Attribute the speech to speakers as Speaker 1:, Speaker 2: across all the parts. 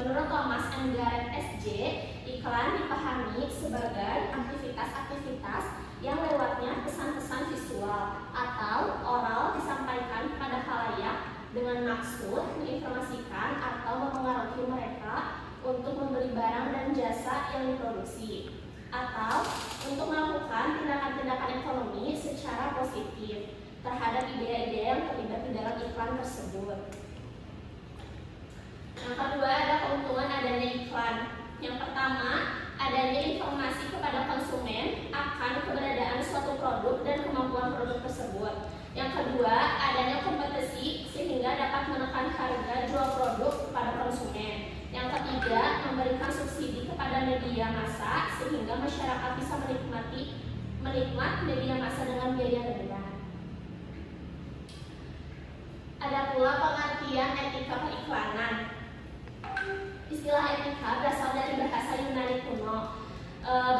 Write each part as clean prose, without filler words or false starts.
Speaker 1: Menurut Thomas M. Garrett SJ, iklan dipahami sebagai aktivitas-aktivitas yang lewatnya pesan-pesan visual atau oral disampaikan kepada khalayak dengan maksud menginformasikan atau mempengaruhi mereka untuk membeli barang dan jasa yang diproduksi, atau untuk melakukan tindakan-tindakan ekonomi secara positif terhadap ide-ide yang terlibat di dalam iklan tersebut. Yang kedua ada keuntungan adanya iklan. Yang pertama, adanya informasi kepada konsumen akan keberadaan suatu produk dan kemampuan produk tersebut. Yang kedua, adanya kompetisi sehingga dapat menekan harga jual produk kepada konsumen. Yang ketiga, memberikan subsidi kepada media massa sehingga masyarakat bisa menikmati media massa dengan biaya rendah. Ada pula pengertian etika periklanan. Istilah etika berasal dari bahasa Yunani kuno.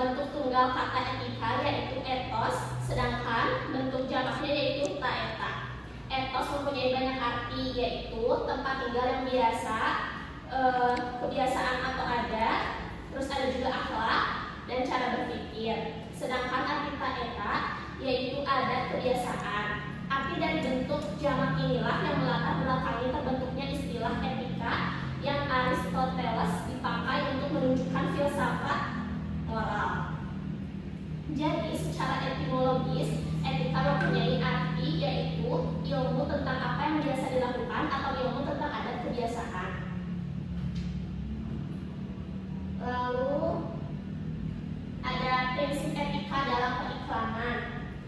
Speaker 1: Bentuk tunggal kata etika yaitu ethos, sedangkan bentuk jamaknya yaitu taeta. Ethos mempunyai banyak arti, yaitu tempat tinggal yang biasa, kebiasaan atau adat, terus ada juga akhlak dan cara berpikir. Sedangkan arti taeta yaitu adat kebiasaan. Arti dari bentuk jamak inilah yang melatar belakangi terbentuknya istilah etika yang Aristoteles dipakai untuk menunjukkan filsafat moral. Jadi secara etimologis, etika mempunyai arti yaitu ilmu tentang apa yang biasa dilakukan atau ilmu tentang adat kebiasaan. Lalu ada prinsip etika dalam periklanan.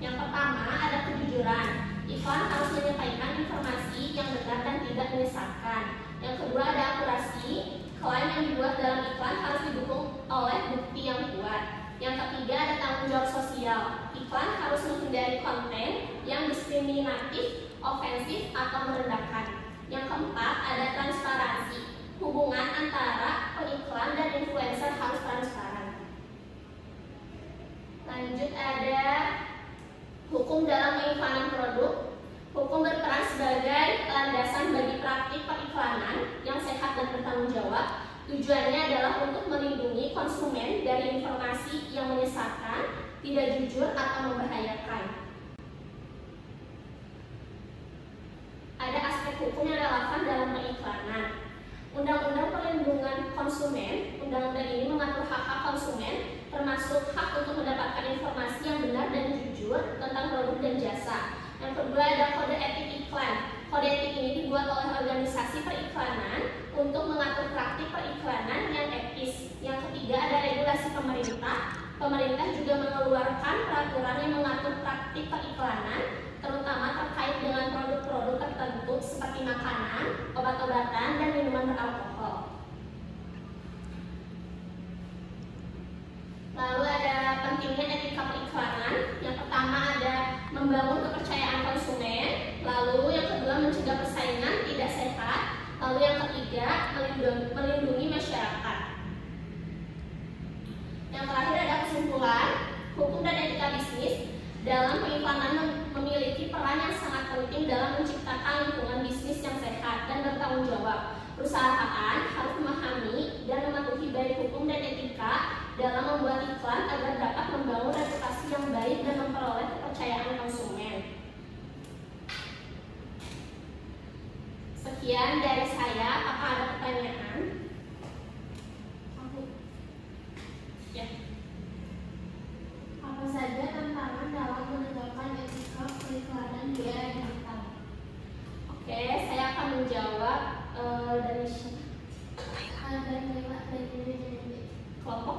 Speaker 1: Yang pertama ada kejujuran. Iklan harus menyampaikan informasi yang benar dan tidak menyesatkan. Yang kedua ada akurasi. Klaim yang dibuat dalam iklan harus didukung oleh bukti yang kuat. Yang ketiga ada tanggung jawab sosial. Iklan harus menghindari konten yang diskriminatif, ofensif, atau merendahkan. Yang keempat ada transparansi. Hubungan antara pengiklan dan influencer harus transparan. Lanjut ada hukum dalam pengiklanan produk. Hukum berperan sebagai landasan bagi praktik periklanan yang sehat dan bertanggung jawab. Tujuannya adalah untuk melindungi konsumen dari informasi yang menyesatkan, tidak jujur, atau membahayakan. Ada aspek hukum yang relevan dalam periklanan. Undang-Undang Perlindungan Konsumen, undang-undang ini mengatur hak-hak konsumen, termasuk hak untuk mendapatkan informasi yang benar dan jujur tentang produk dan jasa. Yang kedua ada kode etik iklan. Kode etik ini dibuat oleh organisasi periklanan untuk mengatur praktik periklanan yang etis. Yang ketiga ada regulasi pemerintah. Pemerintah juga mengeluarkan peraturan yang mengatur praktik periklanan, terutama terkait dengan produk-produk tertentu seperti makanan, obat-obatan, dan minuman beralkohol. Lalu ada pentingnya etika periklanan. Yang pertama ada membangun kepercayaan konsumen. Lalu yang kedua mencegah persaingan tidak sehat. Lalu yang ketiga melindungi masyarakat. Yang terakhir ada kesimpulan. Hukum dan etika bisnis dalam periklanan memiliki peran yang sangat penting dalam menciptakan lingkungan bisnis yang sehat dan bertanggung jawab. Perusahaan harus memahami dan mematuhi baik hukum dan etika dalam membuat iklan agar dapat membangun reputasi yang baik dan memperoleh kepercayaan konsumen. Sekian dari saya. Apakah ada pertanyaan? Ya.
Speaker 2: Apa saja tantangan dalam menegakkan etika periklanan di era digital?
Speaker 1: Oke, saya akan menjawab dari kelompok.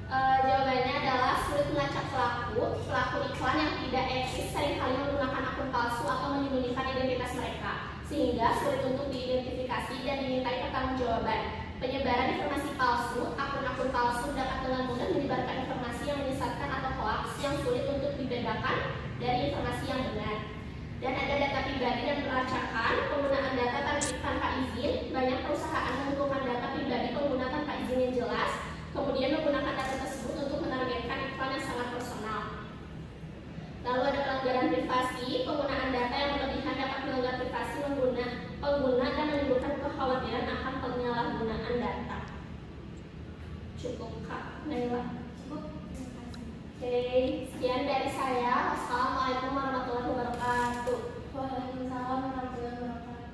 Speaker 1: Jawabannya adalah sulit melacak pelaku iklan yang tidak eksis seringkali menggunakan akun palsu atau menyembunyikan identitas mereka, sehingga sulit untuk diidentifikasi dan dimintai pertanggungjawaban. Penyebaran informasi palsu, akun-akun palsu dapat dengan mudah menyebarkan informasi yang menyesatkan atau hoax yang sulit untuk dibedakan dari informasi yang benar. Dan ada data pribadi dan pelacakan, penggunaan data tanpa izin. Banyak perusahaan mengumpulkan data pribadi pengguna tanpa izin yang jelas, kemudian menggunakan data tersebut untuk menargetkan iklan yang sangat personal. Lalu ada pelanggaran privasi. Penggunaan data yang berlebihan dapat melanggar privasi pengguna dan menimbulkan kekhawatiran akan Assalamualaikum warahmatullahi wabarakatuh.
Speaker 2: Waalaikumsalam warahmatullahi wabarakatuh.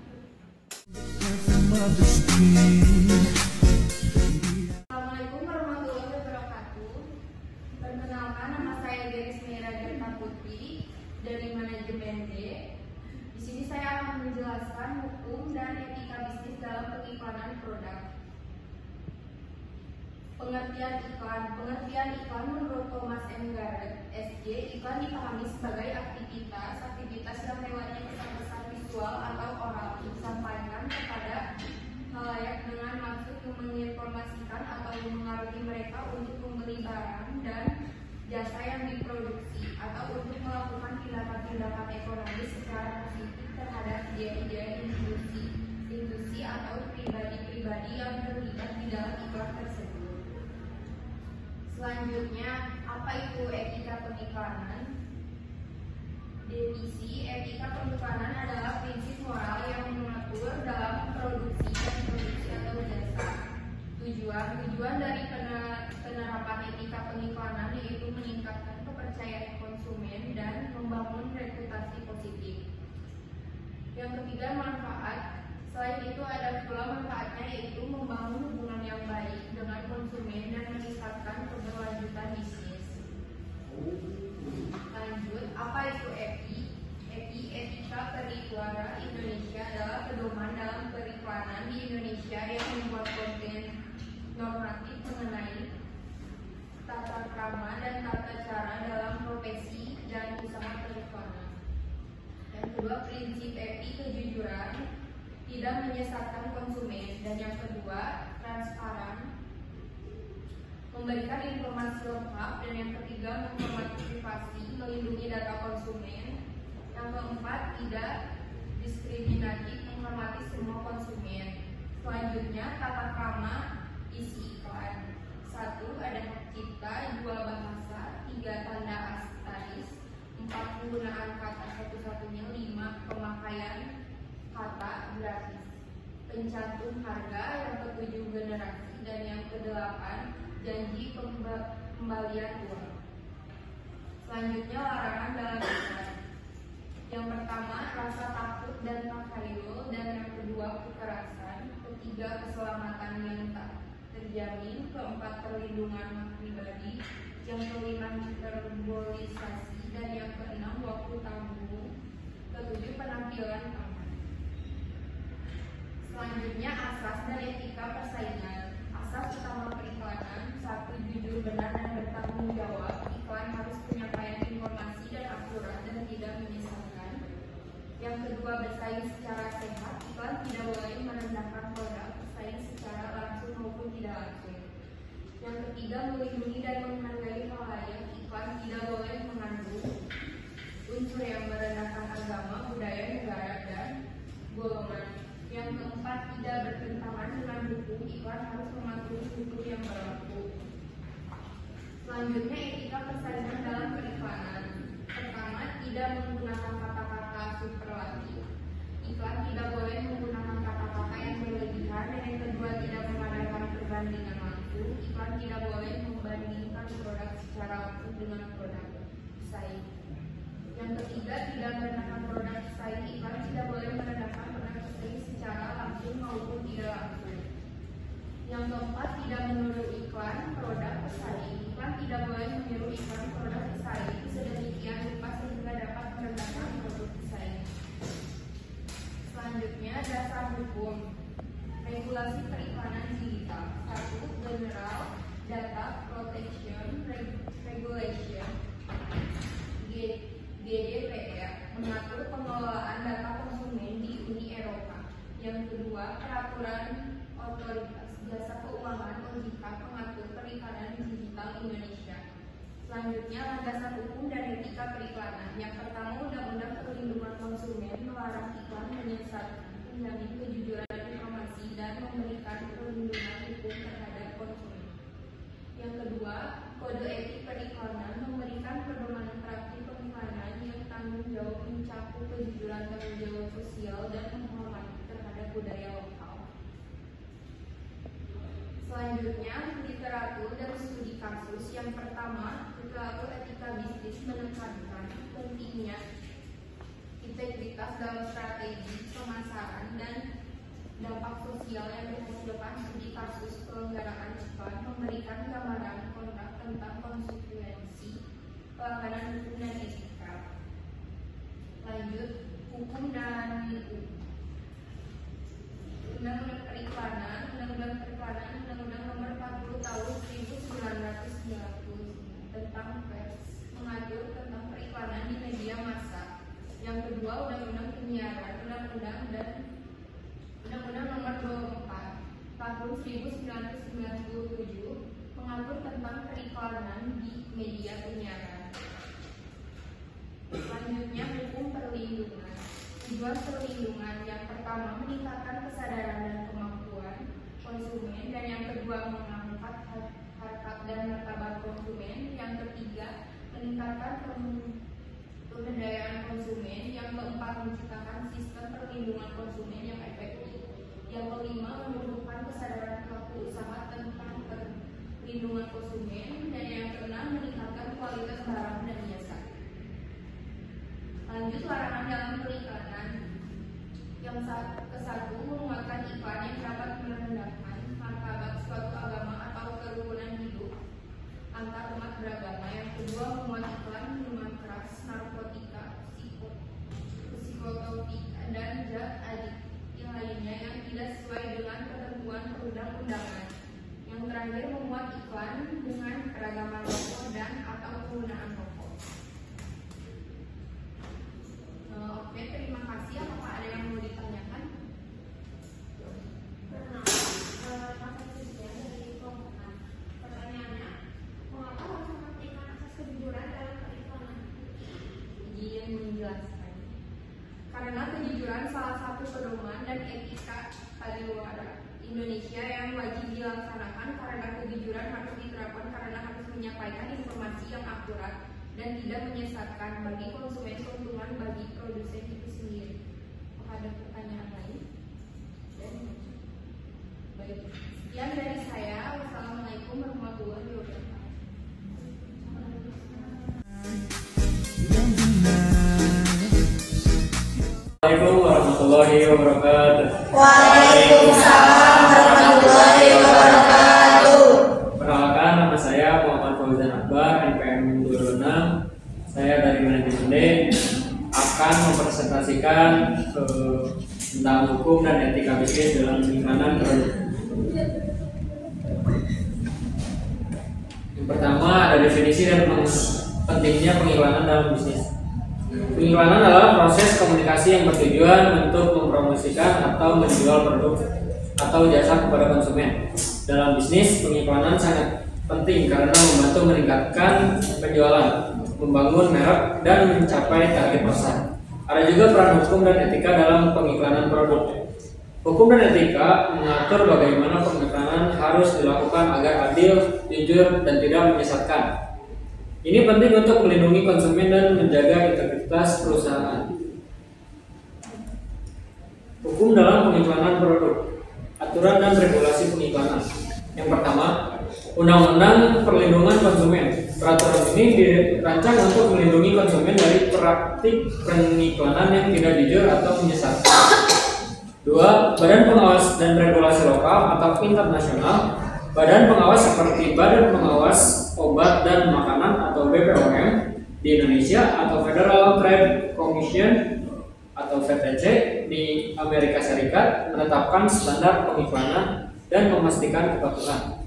Speaker 3: Assalamualaikum warahmatullahi wabarakatuh. Perkenalkan, nama saya Denis Mira Putri dari manajemen D. Di sini saya akan menjelaskan hukum dan etika bisnis dalam pengiklanan produk. Pengertian iklan. Pengertian iklan menurut Thomas M. Garrett, SJ, iklan dipahami sebagai aktivitas yang lewatnya pesan-pesan visual atau oral disampaikan kepada khalayak dengan maksud menginformasikan atau mengaruhi mereka untuk membeli barang dan jasa yang diproduksi atau untuk melakukan tindakan-tindakan ekonomi secara positif terhadap dia institusi atau pribadi-pribadi yang terlibat di dalam iklan tersebut. Selanjutnya, apa itu etika pengiklanan? Definisi etika pengiklanan adalah prinsip moral yang mengatur dalam produksi atau jasa. Tujuan dari penerapan etika pengiklanan yaitu meningkatkan kepercayaan konsumen dan membangun reputasi positif. Yang ketiga, manfaat. Selain itu ada pula manfaatnya yaitu membangun hubungan yang baik dengan konsumen dan meningkatkan keberlanjutan bisnis. Lanjut, apa itu EPI? Etika Periklanan Indonesia adalah pedoman dalam periklanan di Indonesia yang membuat konten normatif mengenai tata krama dan tata cara dalam profesi dan usaha periklanan. Yang kedua, prinsip EPI kejujuran, tidak menyesatkan konsumen. Dan yang kedua, transparan, memberikan informasi lengkap. Dan yang ketiga, menghormati privasi, melindungi data konsumen. Yang keempat, tidak diskriminatif, menghormati semua konsumen. Selanjutnya, tata krama isi iklan. 1. Ada hak cipta, 2. Bahasa, 3. Tanda asteris, 4. Penggunaan kata satu-satunya, 5. Pemakaian kata gratis, pencantum harga, yang ke-7 generasi, dan yang ke-8 janji pembalian uang. Selanjutnya, larangan dalam iklan. Yang pertama, rasa takut dan takhayul, dan yang kedua, kekerasan, ketiga, keselamatan yang tak terjamin, keempat, perlindungan hak pribadi, yang kelima, hiperbolisasi, dan yang keenam, waktu tanggung, ketujuh, penampilan aman. Selanjutnya, asas dan etika persaingan. Asas utama periklanan: 1. Jujur, benar, dan bertanggung jawab. Iklan harus penyampaian informasi dan akurat dan tidak menyesatkan. Yang kedua, bersaing secara sehat. Iklan tidak boleh merendahkan produk, bersaing secara langsung maupun tidak langsung. Yang ketiga, melindungi dan menghargai khalayak. Iklan tidak boleh mengandung unsur yang merendahkan agama, budaya, negara, dan golongan. Yang keempat, tidak bertentangan dengan hukum. Iklan harus mematuhi hukum yang berlaku. Selanjutnya, etika persaingan dalam periklanan. Pertama, tidak menggunakan kata-kata superlatif. Iklan tidak boleh menggunakan kata-kata yang berlebihan. Dan yang kedua, tidak mengadakan perbandingan langsung. Iklan tidak boleh membandingkan produk secara langsung dengan produk pesaing. Yang ketiga, tidak merendahkan produk pesaing. Iklan tidak boleh merendahkan produk pesaing secara langsung maupun tidak langsung. Yang keempat, tidak meniru iklan produk pesaing. Iklan tidak boleh meniru iklan produk pesaing sedemikian rupa sehingga dapat merendahkan produk pesaing. Selanjutnya, dasar hukum. Regulasi periklanan digital. 1. General Data Protection Regulation GDPR mengatur pengelolaan data konsumen di Uni Eropa. Yang kedua, peraturan otoritas jasa keuangan OJK mengatur periklanan digital Indonesia. Selanjutnya, landasan hukum dan etika periklanan. Yang pertama, Undang-Undang Perlindungan Konsumen melarang iklan menyesatkan, menjamin kejujuran informasi, dan memberikan perlindungan hukum terhadap konsumen. Yang kedua, Kode Etik Periklanan memberikan pedoman praktik pengiklanan yang tanggung jawab mencakup kejujuran, tanggung jawab sosial, dan menghormati terhadap budaya lokal. Selanjutnya, literatur dan studi kasus. Yang pertama, atau etika bisnis menekankan pentingnya integritas dalam strategi pemasaran dan dampak sosial yang dihasilkan studi kasus pelanggaran iklan, memberikan gambaran kontrak tentang konsekuensi pelanggaran hukum dan etika. Lanjut, hukum dan Undang-Undang Periklanan, Undang-Undang Nomor 40 Tahun 1990 tentang pers mengatur tentang periklanan di media massa. Yang kedua, Undang-Undang Penyiaran, Undang-Undang Nomor 24 Tahun 1997 mengatur tentang periklanan di media penyiaran. Selanjutnya, hukum perlindungan. Tujuan perlindungan yang pertama meningkatkan kesadaran dan kemampuan konsumen, dan yang kedua mengangkat harkat dan martabat konsumen, yang ketiga meningkatkan pemberdayaan konsumen, yang keempat menciptakan sistem perlindungan konsumen yang efektif, yang kelima menumbuhkan kesadaran pelaku usaha tentang perlindungan konsumen, dan yang keenam meningkatkan kualitas barang dan jasa. Lanjut, larangan dalam periklanan. Yang ke-1, menguatkan iklan yang dapat merendahkan martabat suatu agama atau kerukunan hidup antar umat beragama. Yang kedua, memuat iklan minuman keras, narkotika, psikotropik, dan zat adiktif lainnya yang tidak sesuai dengan ketentuan perundang-undangan. Yang terakhir, memuat iklan dengan keragaman rokok dan atau penggunaan rokok. Oke, terima kasih. Apakah ada yang mau ditanyakan?
Speaker 2: Pertanyaannya, mengapa harus mementingkan asas kejujuran dalam periklanan?
Speaker 3: Izin menjelaskan. Karena kejujuran salah satu pedoman dan etika pariwara Indonesia yang wajib dilaksanakan, karena kejujuran harus diterapkan karena harus menyampaikan informasi yang akurat dan tidak menyesatkan bagi konsumen, keuntungan bagi produsen itu sendiri. Apakah ada pertanyaan lain? Baik, sekian dari saya. Wassalamualaikum warahmatullahi wabarakatuh.
Speaker 4: Assalamualaikum warahmatullahi wabarakatuh.
Speaker 5: Waalaikumsalam warahmatullahi wabarakatuh.
Speaker 4: Perkenalkan, nama saya Muhammad Fauzan Akbar, NPM 26. Saya dari manajemen D akan mempresentasikan tentang hukum dan etika bisnis dalam penyiklanan produk. Yang pertama, ada definisi dan pentingnya pengiklanan dalam bisnis. Pengiklanan adalah proses komunikasi yang bertujuan untuk mempromosikan atau menjual produk atau jasa kepada konsumen. Dalam bisnis, pengiklanan sangat penting karena membantu meningkatkan penjualan, membangun merek, dan mencapai target pasar. Ada juga peran hukum dan etika dalam pengiklanan produk. Hukum dan etika mengatur bagaimana pengiklanan harus dilakukan agar adil, jujur, dan tidak menyesatkan. Ini penting untuk melindungi konsumen dan menjaga integritas perusahaan. Hukum dalam pengiklanan produk. Aturan dan regulasi pengiklanan. Yang pertama, Undang-Undang Perlindungan Konsumen. Peraturan ini dirancang untuk melindungi konsumen dari praktik pengiklanan yang tidak jujur atau menyesatkan. 2. Badan Pengawas dan Regulasi Lokal atau internasional. Badan pengawas seperti Badan Pengawas Obat dan Makanan atau BPOM di Indonesia atau Federal Trade Commission atau FTC di Amerika Serikat menetapkan standar pengiklanan dan memastikan kepatuhan.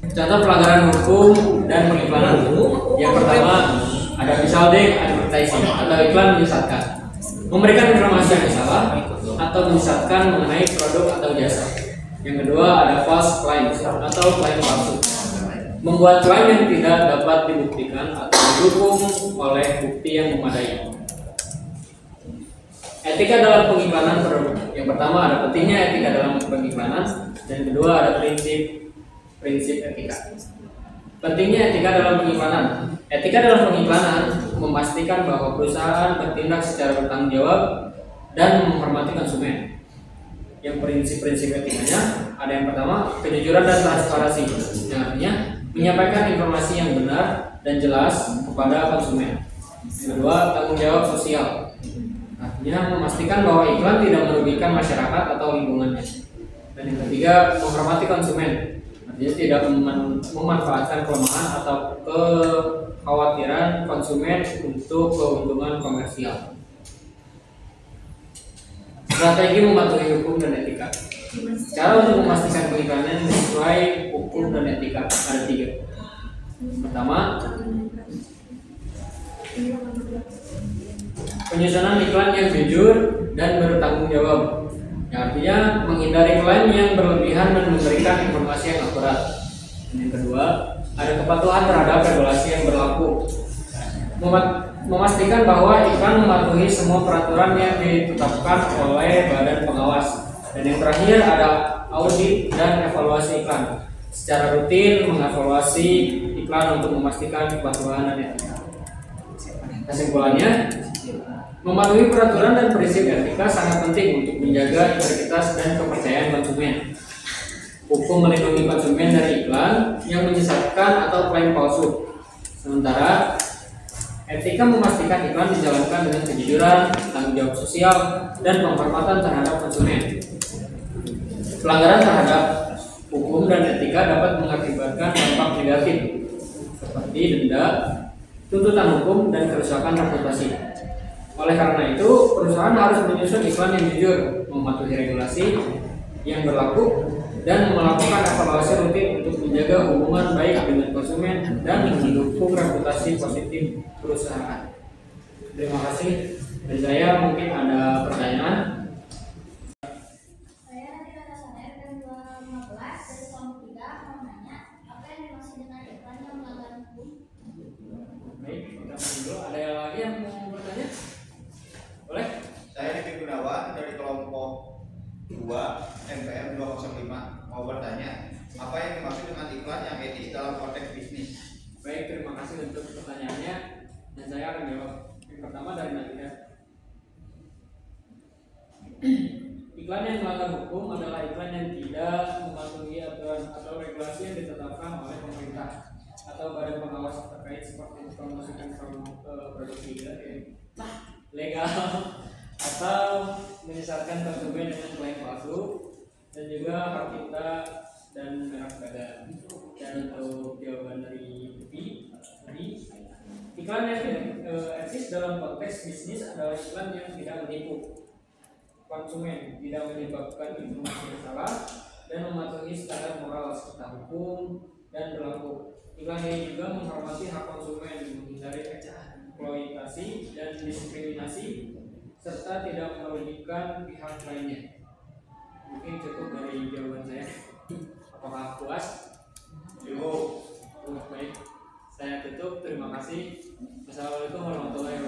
Speaker 4: Contoh pelanggaran hukum dan pengiklanan. Yang pertama, ada misleading advertising atau iklan menyesatkan, memberikan informasi yang salah atau menyesatkan mengenai produk atau jasa. Yang kedua, ada false claim atau klaim palsu, membuat klaim yang tidak dapat dibuktikan atau didukung oleh bukti yang memadai. Etika dalam pengiklanan produk. Yang pertama, ada pentingnya etika dalam pengiklanan, dan kedua, ada prinsip etika. Pentingnya etika dalam pengiklanan. Etika dalam pengiklanan memastikan bahwa perusahaan bertindak secara bertanggung jawab dan menghormati konsumen. Yang prinsip-prinsip etikanya ada yang pertama, kejujuran dan transparansi. Yang artinya menyampaikan informasi yang benar dan jelas kepada konsumen. Yang kedua, tanggung jawab sosial. Artinya memastikan bahwa iklan tidak merugikan masyarakat atau lingkungannya. Dan yang ketiga, menghormati konsumen. Artinya tidak memanfaatkan kelemahan atau kekhawatiran konsumen untuk keuntungan komersial. Strategi mematuhi hukum dan etika. Cara untuk memastikan periklanan sesuai hukum dan etika ada 3. Pertama, penyusunan iklan yang jujur dan bertanggung jawab. Yang artinya menghindari klaim yang berlebihan dan memberikan informasi yang akurat. Dan yang kedua, ada kepatuhan terhadap regulasi yang berlaku. Memastikan bahwa iklan mematuhi semua peraturan yang ditetapkan oleh badan pengawas. Dan yang terakhir ada audit dan evaluasi iklan. Secara rutin mengevaluasi iklan untuk memastikan kepatuhan dan etika. Kesimpulannya, mematuhi peraturan dan prinsip etika sangat penting untuk menjaga integritas dan kepercayaan konsumen. Hukum melindungi konsumen dari iklan yang menyesatkan atau klaim palsu. Sementara etika memastikan iklan dijalankan dengan kejujuran, tanggung jawab sosial, dan penghormatan terhadap konsumen. Pelanggaran terhadap hukum dan etika dapat mengakibatkan dampak negatif seperti denda, tuntutan hukum, dan kerusakan reputasi. Oleh karena itu, perusahaan harus menyusun iklan yang jujur, mematuhi regulasi yang berlaku, dan melakukan evaluasi rutin untuk menjaga hubungan baik dengan konsumen dan mendukung reputasi positif perusahaan. Terima kasih. Dari saya mungkin ada pertanyaan.
Speaker 2: Saya Tirta Saner dan 2015 dari kelompok 3 mau nanya apa yang dimaksud dengan iklan yang melanggar hukum?
Speaker 4: Baik, kita dulu. Ada lagi yang mau bertanya? Boleh?
Speaker 6: Saya Riki Gunawan dari kelompok 2 NPM 205 mau bertanya apa yang dimaksud dengan iklan yang etis dalam konteks bisnis.
Speaker 4: Baik, terima kasih untuk pertanyaannya dan saya akan jawab. Yang pertama dari Nadia. Iklan yang melanggar hukum adalah iklan yang tidak mematuhi aturan atau regulasi yang ditetapkan oleh pemerintah atau badan pengawas terkait seperti promosikan produk legal atau menyesatkan konsumen dengan klaim palsu dan juga hak cipta dan merek dagang. Dan untuk jawaban dari Vivi tadi, iklan yang eksis dalam konteks bisnis adalah iklan yang tidak menipu konsumen, tidak menyebabkan informasi yang salah, dan mematuhi standar moral serta hukum dan berlaku. Iklan ini juga menghormati hak konsumen, menghindari eksploitasi dan diskriminasi, serta tidak merugikan pihak lainnya. Mungkin cukup dari jawaban saya. Apakah puas? Cukup. Baik. Saya tutup. Terima kasih. Assalamualaikum warahmatullahi wabarakatuh.